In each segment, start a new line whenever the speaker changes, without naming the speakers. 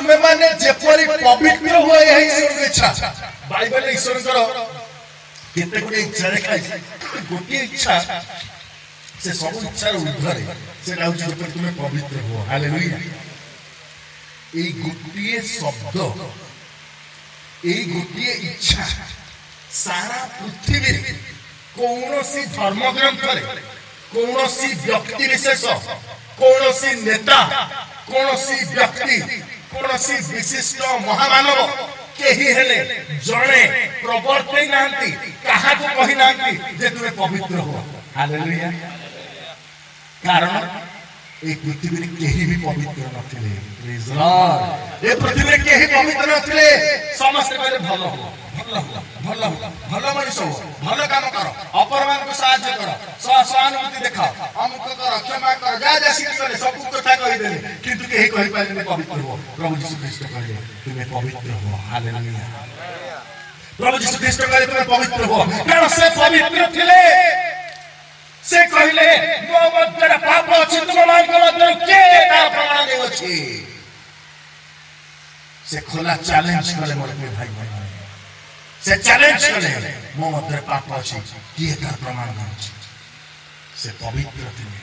तुमे माने जेपरी पवित्र हुए यही ईश्वर इच्छा बाइबल ईश्वर केते गुडे इच्छा रेखा गोटे इच्छा से सब इच्छार ऊर्ध्वरे से राउची जेपरी तुमे पवित्र हो हालेलुया ए गोटे शब्द ए गोटे इच्छा सारा पृथ्वी कौनसी धर्म ग्रंथ कौनसी व्यक्ति विशेष कौनसी नेता कौनसी व्यक्ति कौनसी विशिष्ट महामानव केही हेले जणे प्रवर्तई नांती कहा को कहि नांती जे तुमे पवित्र हो हालेलुया कारण ए पृथ्वी रे केही भी पवित्र नथिले प्रेज लॉर्ड ए पृथ्वी रे केही पवित्र नथिले समस्त कहले भलो हो भलो भलो मनुष्य हो भलो काम करो अपर मान को सहायता करो सहानुभूति दिखाओ अमुक करो क्षमा करो जा जा सीखी गले सब कथा कहि देले किंतु केही कहि पाइले पवित्र हो प्रभु यीशु ख्रीष्ट कहले तुमे पवित्र हो हालेलुया प्रभु यीशु ख्रीष्ट कहले तुमे पवित्र हो कारण से पवित्र थिले से कहले मो मध्य पाप अछि तुम मान को मध्य के तार प्रमाण देव अछि से खोला चैलेंज कले मोर भाई भाई से चैलेंज कले मो मध्य पाप अछि किए तार प्रमाण अछि से पवित्र थिले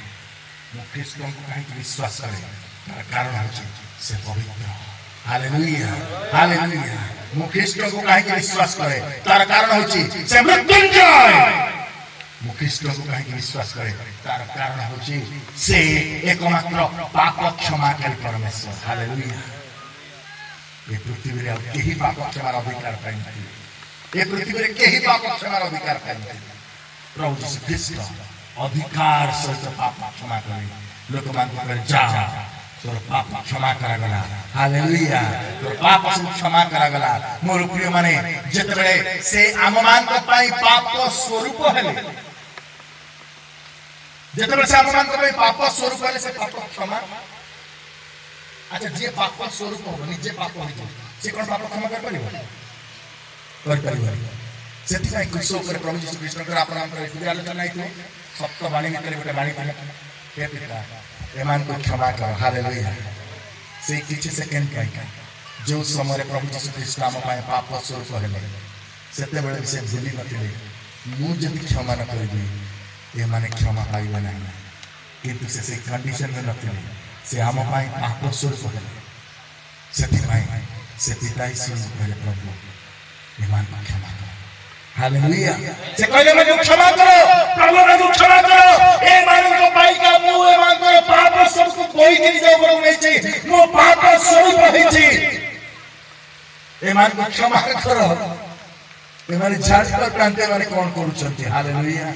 मो कृष्ण को कहि विश्वास करे तार कारण अछि से पवित्र हालेलुया हालेलुया मो कृष्ण को कहि विश्वास करे तार कारण अछि से मृत्युंजय मो कृष्ण को कहि विश्वास करे तार कारण अछि से एकमात्र पाप क्षमाकारी परमेश्वर हालेलुया ये पृथ्वी रे केही पाप क्षमार अधिकार पाइनथि ए पृथ्वी रे केही पाप क्षमार अधिकार पाइनथि प्रभु यीशु ख्रीष्ट अधिकार सहित पाप क्षमा करे लोक मान को करे जा तोर पाप क्षमा करा गला हालेलुया तोर पाप क्षमा करा गला मोर प्रिय माने जेतबेले से आम मान को पाई पाप स्वरूप हेले जेतबेले से आम मान को पाई पाप स्वरूप हेले से पाप क्षमा अच्छा जे पाप स्वरूप हो निजे पाप हो से कोन पाप क्षमा कर परिबो सेति काय कुसो करे प्रभु यीशु कृष्ण कर आपन नाम करे आलोचना नाही तो सत्य वाणी में गोटे वाणी थे हे पिता एमान को क्षमा कर हालेलुया से किछि सेकंड काय जो समय प्रभु यीशु कृष्ण हम पाए पाप स्वरूप हेले सेते बेले से भूली नथिले मु जदि क्षमा न करबी ए माने क्षमा पाइबा नाही किंतु से कंडीशन में नथिले से हम पाए पाप स्वरूप हेले सेति पाए से पिता यीशु कहले प्रभु एमान को क्षमा कर हालेलुया से कहले मैं क्षमा करो प्रभु मैं क्षमा करो ए मान को पाई का मु ए मान को पाप सब को कोई नहीं जो करू नहीं छी मो पाप स्वरूप है छी ए मान को क्षमा करो ए माने जांच कर प्रांते माने कोन करू छथि हालेलुया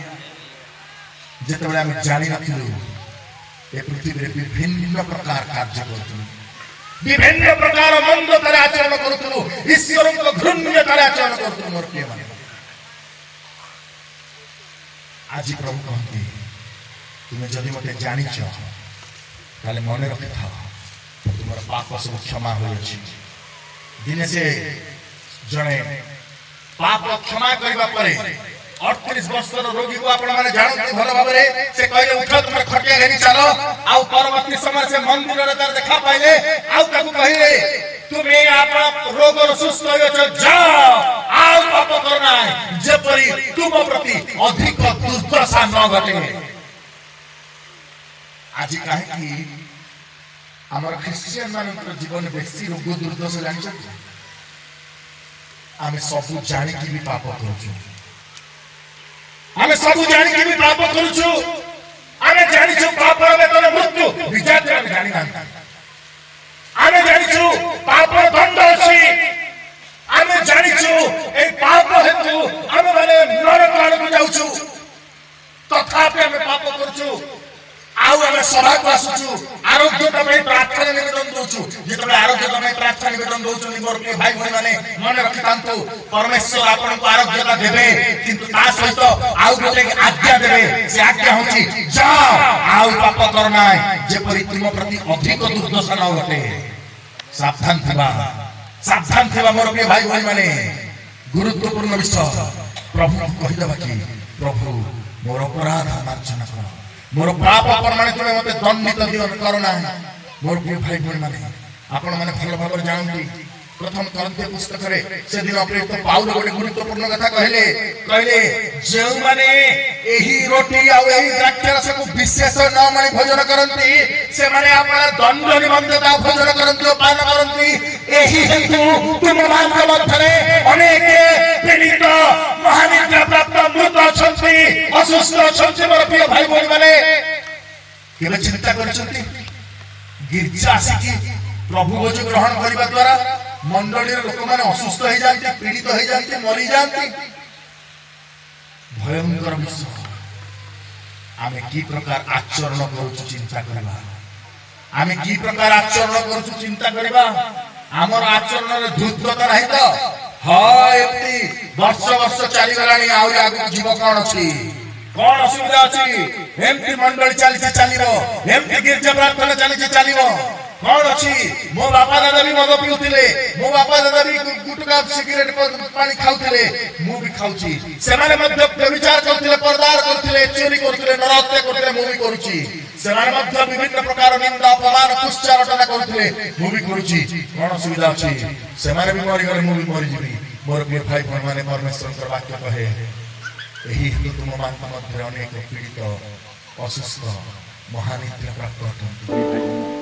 जेते बेला हम जानि नथिलु ए पृथ्वी रे विभिन्न प्रकार कार्य करथु विभिन्न प्रकार मंद तरह आचरण करथु ईश्वर को घृण्य तरह आचरण करथु मोर प्रिय माने आज प्रभु कहते तुम्हें जदि मते जानी ताले मन रखि था तुम पाप सब क्षमा हो दिने से जड़े पाप क्षमा करबा परे 38 वर्षर रोगी को आपण माने जानते भल भाबरे से कहले उठ तुम खटिया घेनी चलो आउ परवर्ती समय से मंदिर रे तार देखा पाइले आउ ताकू कहिले तुम्हें आपन रोग और सुस्त हो जाओ आउ पाप करना है जेपरी तुम प्रति अधिक दुर्दशा न घटे आज काहे कि हमर क्रिश्चियन मानकर जीवन बेसी रोग दुर्दशा जानि छ आमे सब जानि कि भी पाप करू आमे सब जानि कि भी पाप करू आमे जानि छु पाप रे तो मृत्यु विचार जानि ना आमे जानि छु पाप दंड अछि आमे जानि छु ए पाप हेतु आमे माने नरक आड़क जाउ छु तथापि आमे पाप करछु आउ आमे सभा को आसुछु आरोग्यता में प्रार्थना निवेदन दोछु जेतबे आरोग्यता में प्रार्थना निवेदन दोछु मोर के भाई भाई माने मन रखितांतु परमेश्वर आपन को आरोग्यता देबे किंतु ता सहित आउ गोटे आज्ञा देबे से आज्ञा होची जाओ आउ पाप करना है जेपरि तुम प्रति अधिक दुर्दशा न घटे सावधान थिबा मोर के भाई भाई माने गुरुत्वपूर्ण विषय प्रभु कहि दबा कि प्रभु मोर अपराध मार्जन कर मोर पाप प्रमाण तुमे मते दंडित दियो करना है मोर प्रिय भाई भाई माने आपण माने भल भाव जानती प्रथम करंते पुस्तक रे से दिन अप्रेत पाउल गोटे गुरुत्वपूर्ण कथा कहले कहले जे माने एही रोटी आ एही द्राक्षरस को विशेष न माने भोजन करंती से माने आपन दंड निबंधता भोजन करंती पान करंती एही हेतु तुम मान मध्यरे अनेक पीड़ित महानिद्रा प्राप्त मृत अछंती असुस्थ अछंती मोर प्रिय भाई भौणी माने केबे चिंता करछंती गिरजा आसी प्रभु भोज ग्रहण करने द्वारा मंडली लोक मैंने असुस्थ हो जाते पीड़ित हो जाते मरी जाते भयंकर विषय आमे की प्रकार आचरण करूछु चिंता करबा आमे की प्रकार आचरण करूछु चिंता करबा हमर आचरण रे धूर्तता नाही तो हां एती वर्ष वर्ष चली गलानी आउरी आगु जीव कोन अछि कोन असुविधा अछि एमती मंडली चली चलीबो एमती गिरजा प्रार्थना चली चलीबो कौन अच्छी मो बापा दादा भी मद पिउथिले मो बापा दादा भी गुटका सिगरेट पानी खाउथिले मु भी खाउची से माने मध्य व्यभिचार करथिले पर्दार करथिले चोरी करथिले नरहत्या करथिले मु भी करूची से माने मध्य विभिन्न प्रकार निंदा अपमान कुश्चारटना करथिले मु भी करूची कौन सुविधा अछि से माने भी मरि गले मु भी मरि जिबी मोर प्रिय भाई भौणी माने परमेश्वर कर वाक्य कहे एही हेतु तुम मान मध्य अनेक पीड़ित असुस्थ महानिद्रा प्राप्त होतंती